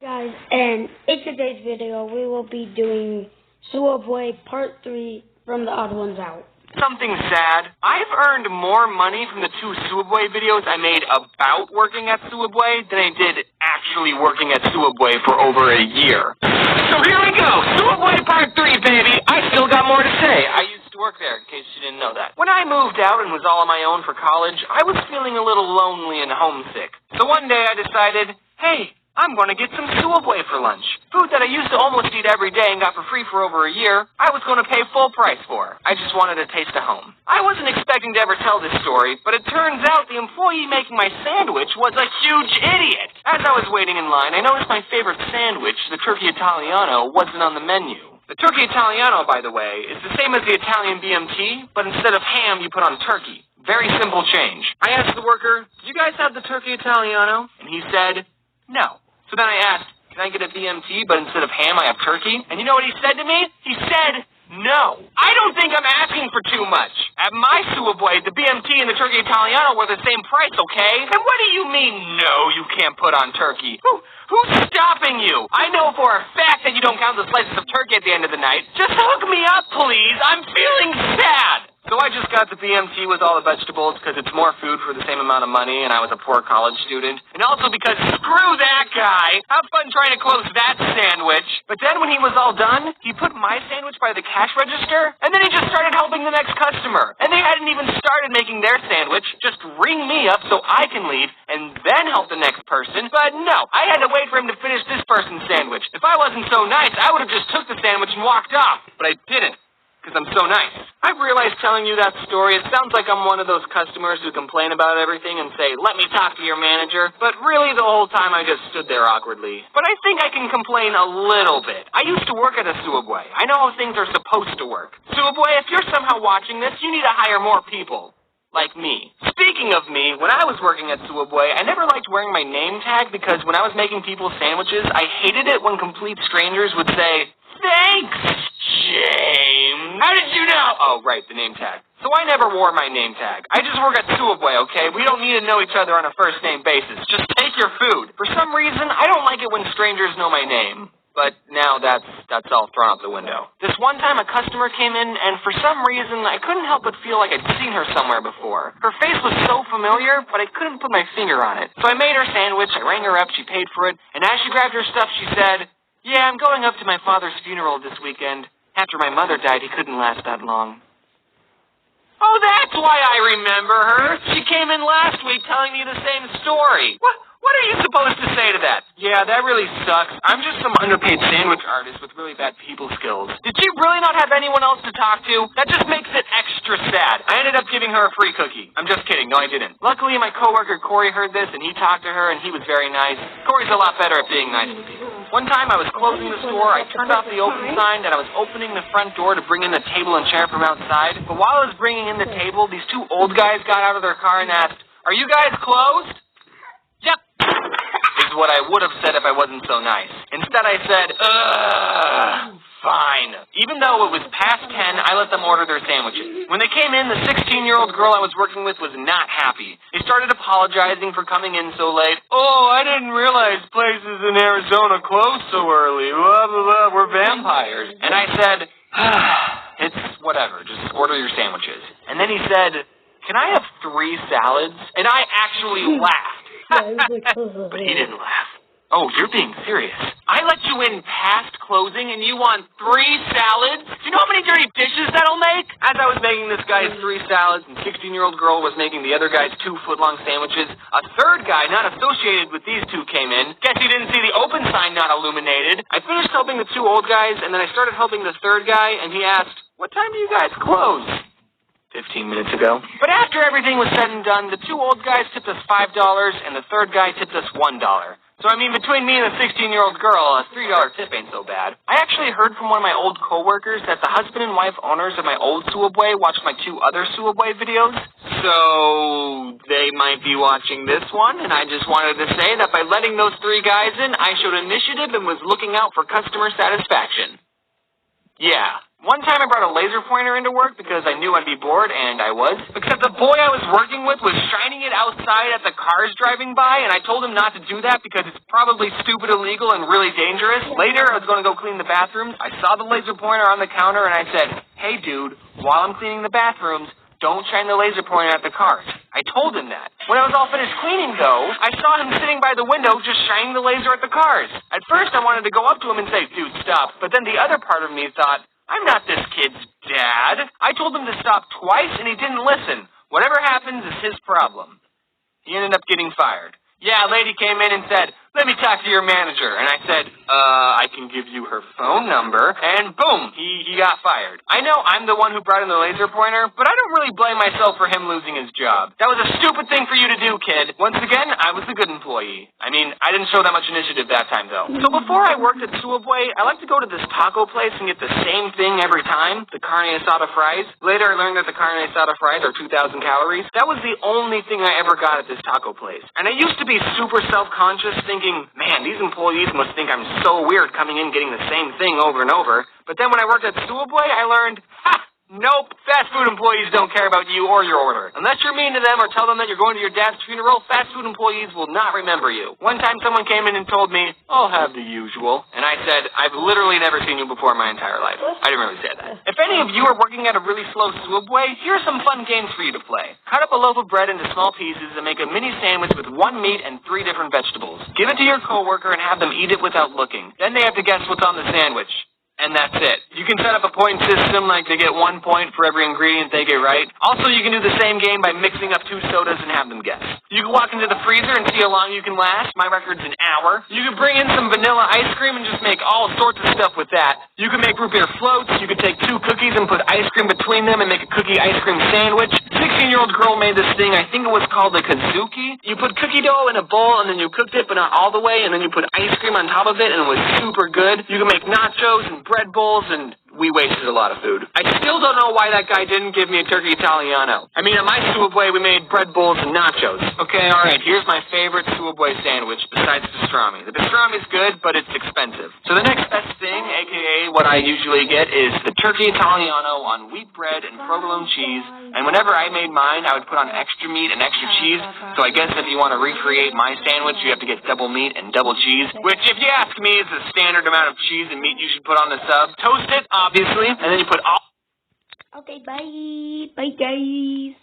Guys, and in today's video, we will be doing Subway Part 3 from The Odd Ones Out. Something sad. I've earned more money from the 2 Subway videos I made about working at Subway than I did actually working at Subway for over a year. So here we go. Subway Part 3, baby. I still got more to say. I used to work there, in case you didn't know that. When I moved out and was all on my own for college, I was feeling a little lonely and homesick. So one day I decided, hey, I'm going to get some Subway for lunch. Food that I used to almost eat every day and got for free for over a year, I was going to pay full price for. I just wanted a taste of home. I wasn't expecting to ever tell this story, but it turns out the employee making my sandwich was a huge idiot. As I was waiting in line, I noticed my favorite sandwich, the Turkey Italiano, wasn't on the menu. The Turkey Italiano, by the way, is the same as the Italian BMT, but instead of ham, you put on turkey. Very simple change. I asked the worker, do you guys have the Turkey Italiano? And he said, no. So then I asked, can I get a BMT, but instead of ham, I have turkey? And you know what he said to me? He said, no. I don't think I'm asking for too much. At my Subway, the BMT and the Turkey Italiano were the same price, okay? And what do you mean, no, you can't put on turkey? Who's stopping you? I know for a fact that you don't count the slices of turkey at the end of the night. Just hook me up, please. I'm feeling sad. So I just got the BMT with all the vegetables because it's more food for the same amount of money and I was a poor college student. And also because screw that guy. Have fun trying to close that sandwich. But then when he was all done, he put my sandwich by the cash register and then he just started helping the next customer. And they hadn't even started making their sandwich. Just ring me up so I can leave and then help the next person. But no, I had to wait for him to finish this person's sandwich. If I wasn't so nice, I would have just took the sandwich and walked off. But I didn't. Because I'm so nice. I've realized telling you that story, it sounds like I'm one of those customers who complain about everything and say, let me talk to your manager. But really, the whole time I just stood there awkwardly. But I think I can complain a little bit. I used to work at a Subway. I know how things are supposed to work. Subway, if you're somehow watching this, you need to hire more people. Like me. Speaking of me, when I was working at Subway, I never liked wearing my name tag because when I was making people sandwiches, I hated it when complete strangers would say, thanks, James. How did you know? Oh, right, the name tag. So I never wore my name tag. I just work at Subway, okay? We don't need to know each other on a first-name basis. Just take your food. For some reason, I don't like it when strangers know my name. But now that's all thrown out the window. This one time a customer came in, and for some reason, I couldn't help but feel like I'd seen her somewhere before. Her face was so familiar, but I couldn't put my finger on it. So I made her sandwich, I rang her up, she paid for it, and as she grabbed her stuff, she said, yeah, I'm going up to my father's funeral this weekend. After my mother died, he couldn't last that long. Oh, that's why I remember her. She came in last week telling me the same story. What are you supposed to say to that? Yeah, that really sucks. I'm just some underpaid sandwich artist with really bad people skills. Did she really not have anyone else to talk to? That just makes it extra sad. I ended up giving her a free cookie. I'm just kidding. No, I didn't. Luckily, my coworker Corey heard this, and he talked to her, and he was very nice. Corey's a lot better at being nice to people. One time I was closing the store, I turned off the open sign, and I was opening the front door to bring in the table and chair from outside. But while I was bringing in the table, these 2 old guys got out of their car and asked, are you guys closed? Yep. Is what I would have said if I wasn't so nice. Instead I said, fine. Even though it was past 10, I let them order their sandwiches. When they came in, the 16-year-old girl I was working with was not happy. They started apologizing for coming in so late. Oh, I didn't realize places in Arizona close so early. Blah, blah, blah, we're vampires. And I said, it's whatever, just order your sandwiches. And then he said, can I have 3 salads? And I actually laughed. But he didn't laugh. Oh, you're being serious. I let you in past closing and you want 3 salads? Do you know how many dirty dishes that'll make? As I was making this guy's 3 salads and 16-year-old girl was making the other guy's 2 foot-long sandwiches, a third guy not associated with these 2 came in. Guess he didn't see the open sign not illuminated. I finished helping the 2 old guys and then I started helping the third guy and he asked, what time do you guys close? 15 minutes ago. But after everything was said and done, the 2 old guys tipped us $5 and the third guy tipped us $1. So I mean, between me and the 16-year-old girl, a $3 tip ain't so bad. I actually heard from one of my old coworkers that the husband and wife owners of my old Subway watched my 2 other Subway videos. So they might be watching this one, and I just wanted to say that by letting those 3 guys in, I showed initiative and was looking out for customer satisfaction. Yeah, One time I brought a laser pointer into work because I knew I'd be bored, and I was. Except the boy I was working with was shining it outside at the cars driving by, and I told him not to do that because it's probably stupid, illegal, and really dangerous. Later, I was going to go clean the bathrooms. I saw the laser pointer on the counter, and I said, "Hey, dude, while I'm cleaning the bathrooms, don't shine the laser pointer at the cars." I told him that. When I was all finished cleaning, though, I saw him sitting by the window just shining the laser at the cars. At first, I wanted to go up to him and say, "Dude, stop." But then the other part of me thought, I'm not this kid's dad. I told him to stop twice, and he didn't listen. Whatever happens is his problem. He ended up getting fired. Yeah, a lady came in and said, "Let me talk to your manager." And I said, I can give you her phone number. And boom, he got fired. I know I'm the one who brought in the laser pointer, but I don't really blame myself for him losing his job. That was a stupid thing for you to do, kid. Once again, I was a good employee. I mean, I didn't show that much initiative that time, though. So before I worked at Subway, I like to go to this taco place and get the same thing every time, the carne asada fries. Later, I learned that the carne asada fries are 2,000 calories. That was the only thing I ever got at this taco place. And I used to be super self-conscious, thinking, man, these employees must think I'm so weird coming in getting the same thing over and over. But then when I worked at Subway, I learned, nope, fast food employees don't care about you or your order. Unless you're mean to them or tell them that you're going to your dad's funeral, fast food employees will not remember you. One time someone came in and told me, "I'll have the usual." And I said, "I've literally never seen you before in my entire life." I didn't really say that. If any of you are working at a really slow Subway, here are some fun games for you to play. Cut up a loaf of bread into small pieces and make a mini sandwich with 1 meat and 3 different vegetables. Give it to your coworker and have them eat it without looking. Then they have to guess what's on the sandwich. And that's it. You can set up a point system, like they get 1 point for every ingredient they get right. Also, you can do the same game by mixing up 2 sodas and have them guess. You can walk into the freezer and see how long you can last. My record's an hour. You can bring in some vanilla ice cream and just make all sorts of stuff with that. You can make root beer floats. You can take 2 cookies and put ice cream between them and make a cookie ice cream sandwich. 16-year-old girl made this thing, I think it was called a Kazuki. You put cookie dough in a bowl and then you cooked it, but not all the way, and then you put ice cream on top of it, and it was super good. You can make nachos and bread bowls, and we wasted a lot of food. I still don't know why that guy didn't give me a turkey Italiano. I mean, at my Subway, we made bread bowls and nachos. Okay, alright, here's my favorite Subway sandwich besides pastrami. The pastrami's good, but it's expensive. So the next best thing, aka what I usually get, is the turkey Italiano on wheat bread and provolone cheese. And whenever I made mine, I would put on extra meat and extra cheese. So I guess if you want to recreate my sandwich, you have to get double meat and double cheese, which, if you ask me, is the standard amount of cheese and meat you should put on the sub. Toast it, obviously, and then you put all... Okay, bye. Bye, guys.